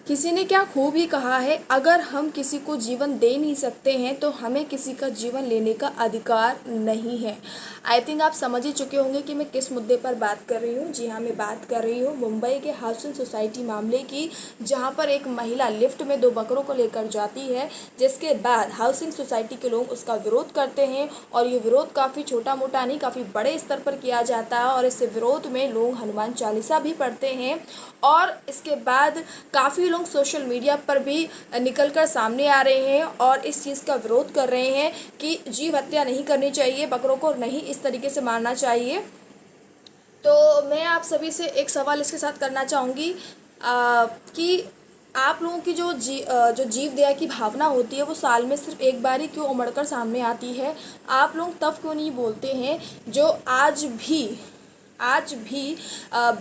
किसी ने क्या खूब ही कहा है, अगर हम किसी को जीवन दे नहीं सकते हैं तो हमें किसी का जीवन लेने का अधिकार नहीं है। आई थिंक आप समझ ही चुके होंगे कि मैं किस मुद्दे पर बात कर रही हूँ। जी हाँ, मैं बात कर रही हूँ मुंबई के हाउसिंग सोसाइटी मामले की, जहाँ पर एक महिला लिफ्ट में 2 बकरों को लेकर जाती है, जिसके बाद हाउसिंग सोसाइटी के लोग उसका विरोध करते हैं और ये विरोध काफ़ी छोटा मोटा नहीं, काफ़ी बड़े स्तर पर किया जाता है और इस विरोध में लोग हनुमान चालीसा भी पढ़ते हैं। और इसके बाद काफ़ी लोग सोशल मीडिया पर भी निकल कर सामने आ रहे हैं और इस चीज़ का विरोध कर रहे हैं कि जीव हत्या नहीं करनी चाहिए, बकरों को नहीं इस तरीके से मारना चाहिए। तो मैं आप सभी से एक सवाल इसके साथ करना चाहूँगी कि आप लोगों की जो जीव दया की भावना होती है वो साल में सिर्फ एक बार ही क्यों उमड़ कर सामने आती है? आप लोग तब क्यों नहीं बोलते हैं जो आज भी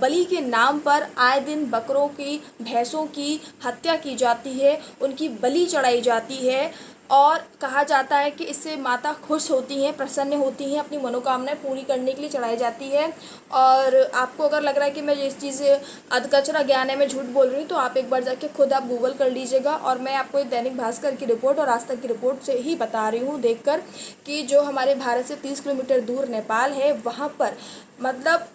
बलि के नाम पर आए दिन बकरों की, भैंसों की हत्या की जाती है, उनकी बलि चढ़ाई जाती है और कहा जाता है कि इससे माता खुश होती हैं, प्रसन्न होती हैं, अपनी मनोकामनाएं पूरी करने के लिए चढ़ाई जाती है। और आपको अगर लग रहा है कि मैं इस चीज़ अधकचरा ज्ञान है, मैं झूठ बोल रही हूँ, तो आप एक बार जाके खुद आप गूगल कर लीजिएगा। और मैं आपको एक दैनिक भास्कर की रिपोर्ट और आज तक की रिपोर्ट से ही बता रही हूँ देखकर कि जो हमारे भारत से 30 किलोमीटर दूर नेपाल है, वहाँ पर मतलब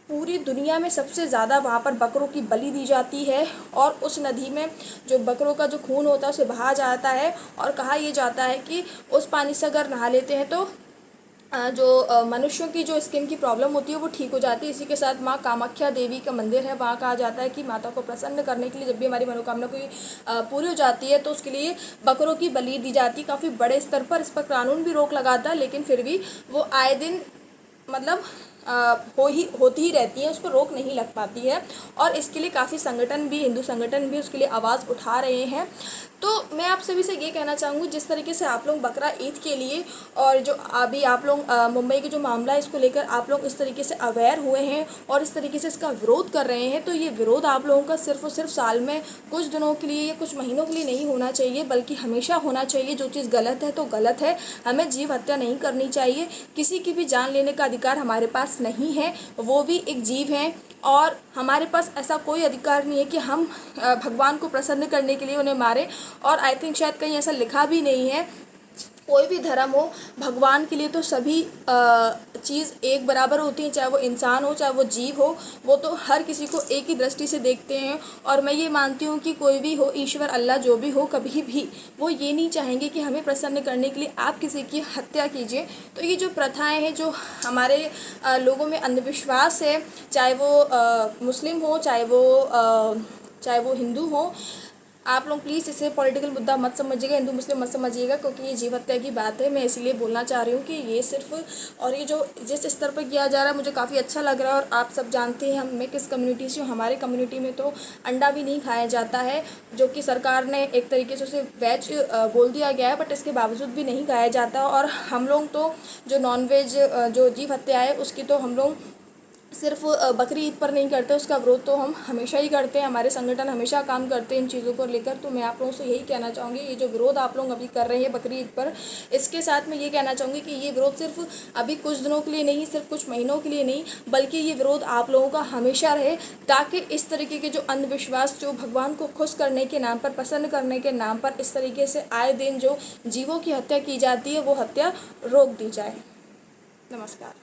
पूरी दुनिया में सबसे ज़्यादा वहाँ पर बकरों की बलि दी जाती है और उस नदी में जो बकरों का जो खून होता है उसे बहा जाता है और कहा यह जाता है कि उस पानी से अगर नहा लेते हैं तो मनुष्यों की जो स्किन की प्रॉब्लम होती है वो ठीक हो जाती है। इसी के साथ माँ कामाख्या देवी का मंदिर है, वहाँ कहा जाता है कि माता को प्रसन्न करने के लिए जब भी हमारी मनोकामना कोई पूरी हो जाती है तो उसके लिए बकरों की बलि दी जाती है। काफ़ी बड़े स्तर पर इस पर कानून भी रोक लगाता है, लेकिन फिर भी वो आए दिन मतलब होती ही रहती है, उस पर रोक नहीं लग पाती है। और इसके लिए काफ़ी संगठन भी, हिंदू संगठन भी उसके लिए आवाज़ उठा रहे हैं। तो मैं आप सभी से ये कहना चाहूँगी, जिस तरीके से आप लोग बकरा ईद के लिए और जो अभी आप लोग मुंबई के जो मामला है इसको लेकर आप लोग इस तरीके से अवेयर हुए हैं और इस तरीके से इसका विरोध कर रहे हैं, तो ये विरोध आप लोगों का सिर्फ और सिर्फ साल में कुछ दिनों के लिए या कुछ महीनों के लिए नहीं होना चाहिए, बल्कि हमेशा होना चाहिए। जो चीज़ गलत है तो गलत है, हमें जीव हत्या नहीं करनी चाहिए। किसी की भी जान लेने का अधिकार हमारे पास नहीं है, वो भी एक जीव हैं और हमारे पास ऐसा कोई अधिकार नहीं है कि हम भगवान को प्रसन्न करने के लिए उन्हें मारें। और आई थिंक शायद कहीं ऐसा लिखा भी नहीं है। कोई भी धर्म हो, भगवान के लिए तो सभी चीज़ एक बराबर होती हैं, चाहे वो इंसान हो चाहे वो जीव हो, वो तो हर किसी को एक ही दृष्टि से देखते हैं। और मैं ये मानती हूँ कि कोई भी हो, ईश्वर अल्लाह जो भी हो, कभी भी वो ये नहीं चाहेंगे कि हमें प्रसन्न करने के लिए आप किसी की हत्या कीजिए। तो ये जो प्रथाएं हैं, जो हमारे लोगों में अंधविश्वास है, चाहे वो मुस्लिम हो चाहे वो हिंदू हो, आप लोग प्लीज़ इसे पॉलिटिकल मुद्दा मत समझिएगा, हिंदू मुस्लिम मत समझिएगा, क्योंकि ये जीव हत्या की बात है। मैं इसीलिए बोलना चाह रही हूँ कि ये सिर्फ और ये जो जिस स्तर पर किया जा रहा है मुझे काफ़ी अच्छा लग रहा है। और आप सब जानते हैं मैं किस कम्युनिटी से हूँ। हमारे कम्युनिटी में तो अंडा भी नहीं खाया जाता है, जो कि सरकार ने एक तरीके से उसे वेज बोल दिया गया है, बट इसके बावजूद भी नहीं खाया जाता। और हम लोग तो जो नॉन वेज जो जीव हत्या है उसकी तो हम लोग सिर्फ बकरी ईद पर नहीं करते, उसका विरोध तो हम हमेशा ही करते हैं। हमारे संगठन हमेशा काम करते हैं इन चीज़ों को लेकर। तो मैं आप लोगों से यही कहना चाहूँगी, ये जो विरोध आप लोग अभी कर रहे हैं बकरी ईद पर, इसके साथ मैं ये कहना चाहूँगी कि ये विरोध सिर्फ अभी कुछ दिनों के लिए नहीं, सिर्फ कुछ महीनों के लिए नहीं, बल्कि ये विरोध आप लोगों का हमेशा रहे, ताकि इस तरीके के जो अंधविश्वास, जो भगवान को खुश करने के नाम पर, प्रसन्न करने के नाम पर इस तरीके से आए दिन जो जीवों की हत्या की जाती है, वो हत्या रोक दी जाए। नमस्कार।